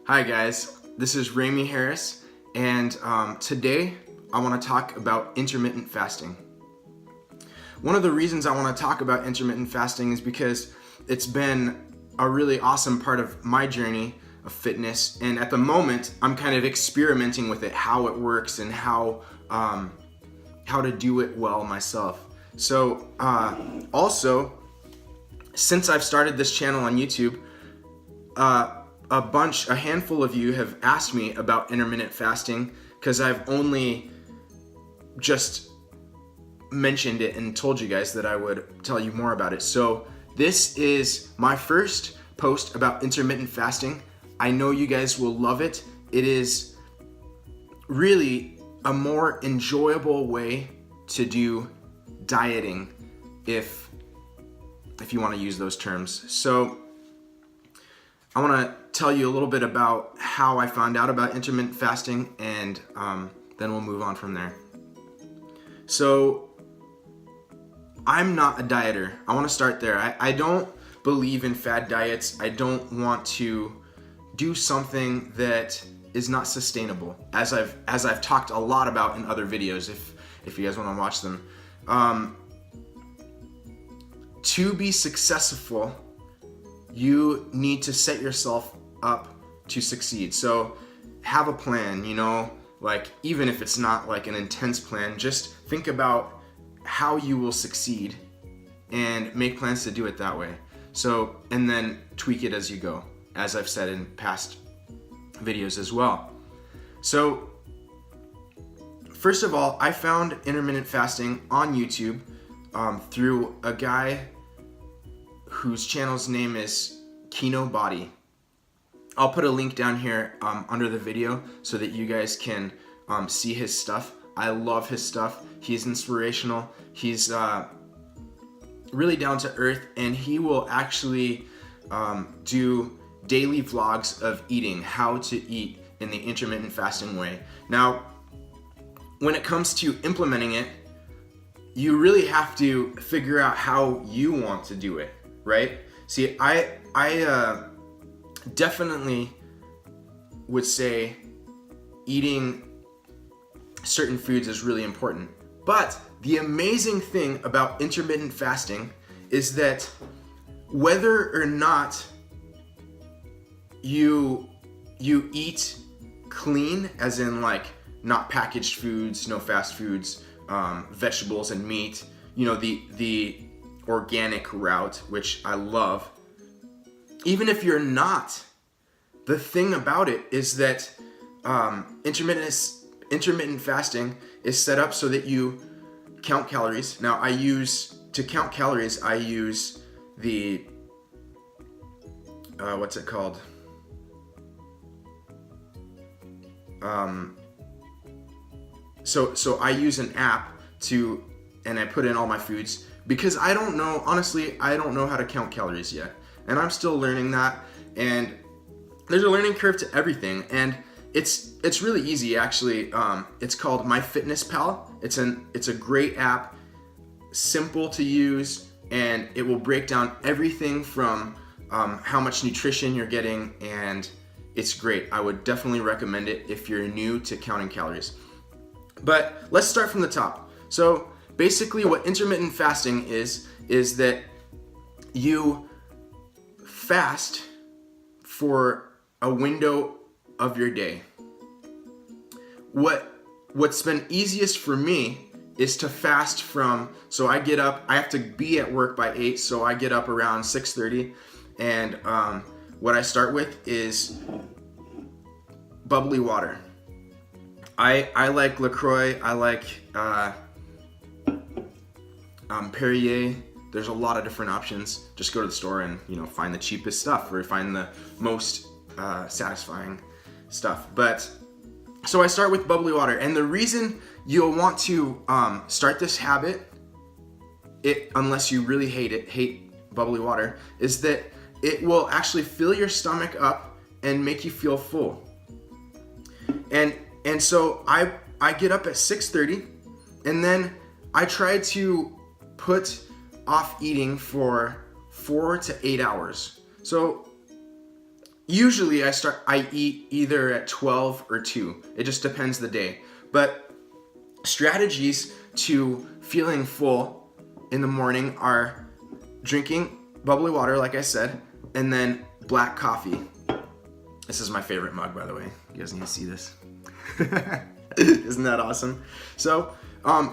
Hi guys, this is Remy Harris, and today I want to talk about intermittent fasting. One of the reasons I want to talk about intermittent fasting is because it's been a really awesome part of my journey of fitness, and at the moment I'm kind of experimenting with it, how it works and how to do it well myself. So also, since I've started this channel on YouTube, a handful of you have asked me about intermittent fasting because I've only just mentioned it and told you guys that I would tell you more about it. So this is my first post about intermittent fasting. I know you guys will love it. It is really a more enjoyable way to do dieting, if you want to use those terms. So I want to tell you a little bit about how I found out about intermittent fasting, and then we'll move on from there. So I'm not a dieter. I want to start there. I don't believe in fad diets. I don't want to do something that is not sustainable, as I've talked a lot about in other videos, if you guys want to watch them. To be successful, you need to set yourself up to succeed. So have a plan, like even if it's not like an intense plan, just think about how you will succeed and make plans to do it that way. So, and then tweak it as you go, as I've said in past videos as well. So first of all, I found intermittent fasting on YouTube through a guy whose channel's name is Kinobody. I'll put a link down here under the video so that you guys can see his stuff. I love his stuff. He's inspirational. He's really down to earth, and he will actually do daily vlogs of eating, how to eat in the intermittent fasting way. Now, when it comes to implementing it, you really have to figure out how you want to do it, right? See, I definitely would say eating certain foods is really important. But the amazing thing about intermittent fasting is that whether or not you eat clean, as in like not packaged foods, no fast foods, vegetables and meat, the organic route, which I love. Even if you're not, the thing about it is that intermittent fasting is set up so that you count calories. Now to count calories, I use the, what's it called? So I use an app and I put in all my foods, because I don't know, honestly, I don't know how to count calories yet. And I'm still learning that, and there's a learning curve to everything, and it's really easy actually. It's called MyFitnessPal. It's a great app, simple to use, and it will break down everything from how much nutrition you're getting, and it's great. I would definitely recommend it if you're new to counting calories. But let's start from the top. So basically what intermittent fasting is that you fast for a window of your day. What's been easiest for me is to fast from, so I get up, I have to be at work by 8, so I get up around 6:30, and what I start with is bubbly water. I like LaCroix, I like Perrier. There's a lot of different options. Just go to the store and find the cheapest stuff, or find the most satisfying stuff. But so I start with bubbly water, and the reason you'll want to start this habit, unless you really hate bubbly water, is that it will actually fill your stomach up and make you feel full. And so I get up at 6:30, and then I try to put off eating for 4 to 8 hours. So usually I eat either at 12 or 2. It just depends the day. But strategies to feeling full in the morning are drinking bubbly water, like I said, and then black coffee. This is my favorite mug, by the way. You guys need to see this. Isn't that awesome? So,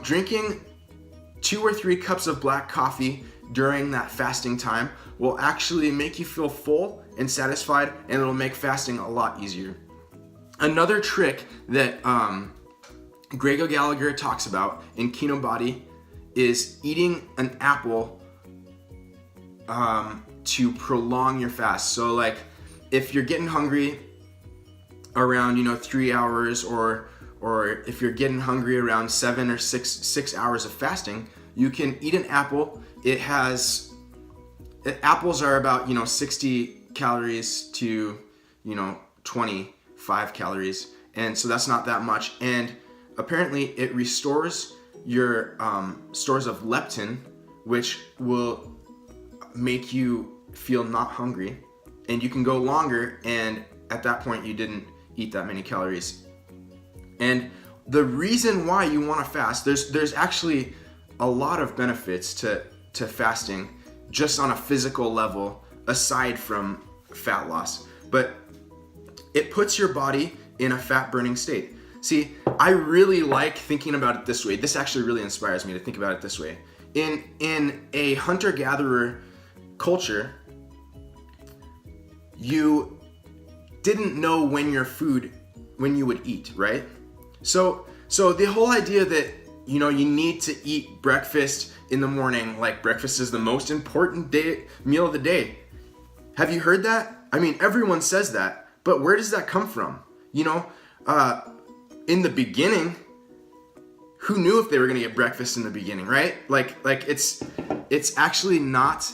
drinking 2 or 3 cups of black coffee during that fasting time will actually make you feel full and satisfied, and it'll make fasting a lot easier. Another trick that Grego Gallagher talks about in Kinobody is eating an apple to prolong your fast. So like if you're getting hungry around 3 hours, or if you're getting hungry around 7 or 6 hours of fasting, you can eat an apple. Apples are about 60 calories to 25 calories, and so that's not that much. And apparently it restores your stores of leptin, which will make you feel not hungry, and you can go longer, and at that point you didn't eat that many calories. And the reason why you want to fast, there's actually a lot of benefits to fasting just on a physical level aside from fat loss, but it puts your body in a fat burning state. See, I really like thinking about it this way. This actually really inspires me to think about it this way. In a hunter-gatherer culture, you didn't know when you would eat, right? So the whole idea that you need to eat breakfast in the morning, like breakfast is the most important meal of the day. Have you heard that? I mean, everyone says that, but where does that come from? In the beginning, who knew if they were going to get breakfast in the beginning, right? Like it's actually not,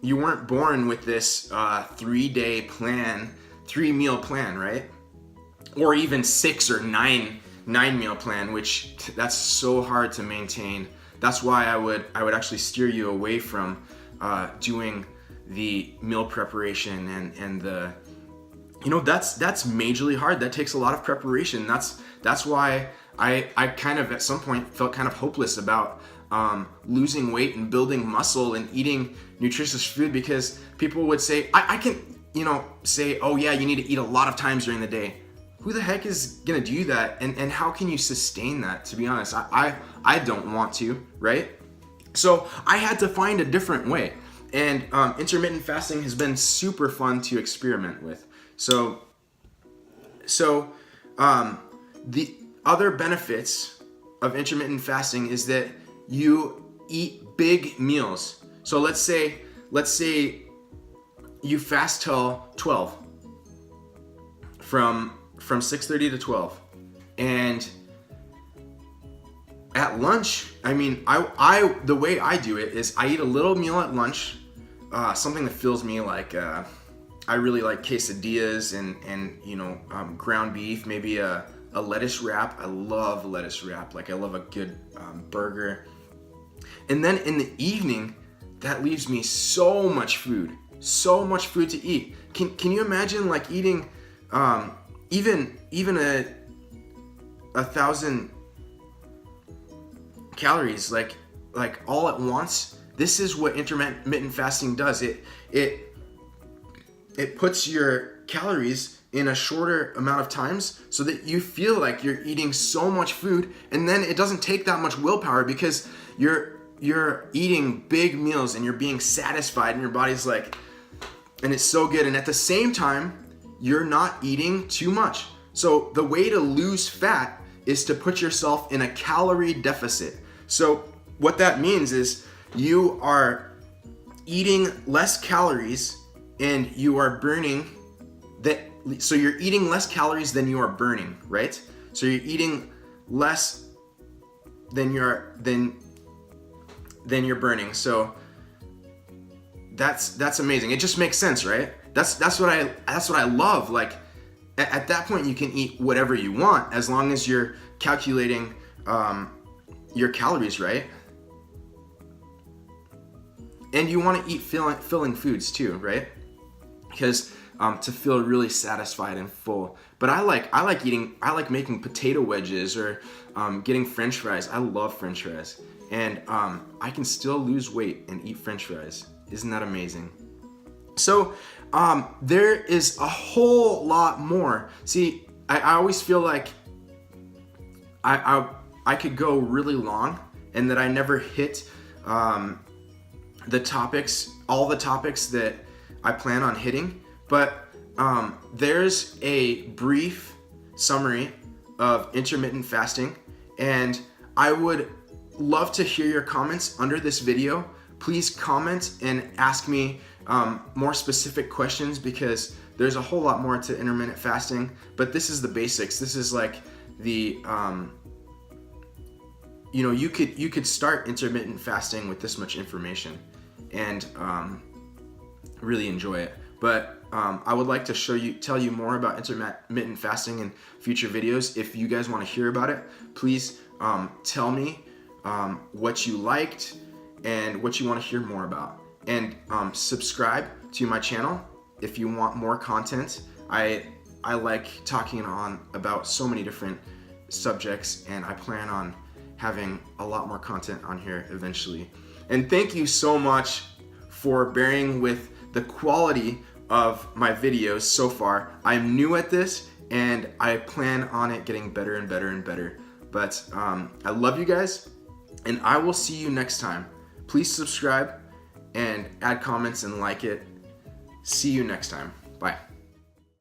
you weren't born with this 3-day plan, 3-meal plan, right? Or even 6 or 9-meal plan, which that's so hard to maintain. That's why I would actually steer you away from doing the meal preparation and the, that's majorly hard. That takes a lot of preparation. That's why I kind of at some point felt kind of hopeless about losing weight and building muscle and eating nutritious food, because people would say, I can, say, oh yeah, you need to eat a lot of times during the day. Who the heck is gonna do that? And how can you sustain that? To be honest, I don't want to, right? So I had to find a different way. And intermittent fasting has been super fun to experiment with. So the other benefits of intermittent fasting is that you eat big meals. So let's say you fast till 12, from 6:30 to 12, and at lunch, I mean, I the way I do it is I eat a little meal at lunch, something that fills me, like I really like quesadillas and ground beef, maybe a lettuce wrap. I love lettuce wrap. Like I love a good burger. And then in the evening, that leaves me so much food to eat. Can you imagine like eating even 1,000 calories like all at once? This is what intermittent fasting does. It puts your calories in a shorter amount of times so that you feel like you're eating so much food, and then it doesn't take that much willpower because you're eating big meals and you're being satisfied, and your body's like, and it's so good. And at the same time, you're not eating too much. So the way to lose fat is to put yourself in a calorie deficit. So what that means is you are eating less calories and you are burning that. So you're eating less calories than you are burning, right? So you're eating less than you're burning. So that's amazing. It just makes sense, right? That's what I love. Like at that point, you can eat whatever you want as long as you're calculating your calories, right? And you want to eat filling foods too, right? Because to feel really satisfied and full. But I like making potato wedges or getting French fries. I love French fries, and I can still lose weight and eat French fries. Isn't that amazing? So there is a whole lot more. See, I always feel like I could go really long and that I never hit the topics, all the topics that I plan on hitting. But there's a brief summary of intermittent fasting, and I would love to hear your comments under this video. Please comment and ask me more specific questions, because there's a whole lot more to intermittent fasting, but this is the basics. This is like the you could start intermittent fasting with this much information and really enjoy it. But I would like to tell you more about intermittent fasting in future videos. If you guys want to hear about it, please tell me what you liked and what you want to hear more about. And subscribe to my channel if you want more content. I like talking about so many different subjects, and I plan on having a lot more content on here eventually. And thank you so much for bearing with the quality of my videos so far. I'm new at this, and I plan on it getting better and better and better. But I love you guys, and I will see you next time. Please subscribe and add comments and like it. See you next time.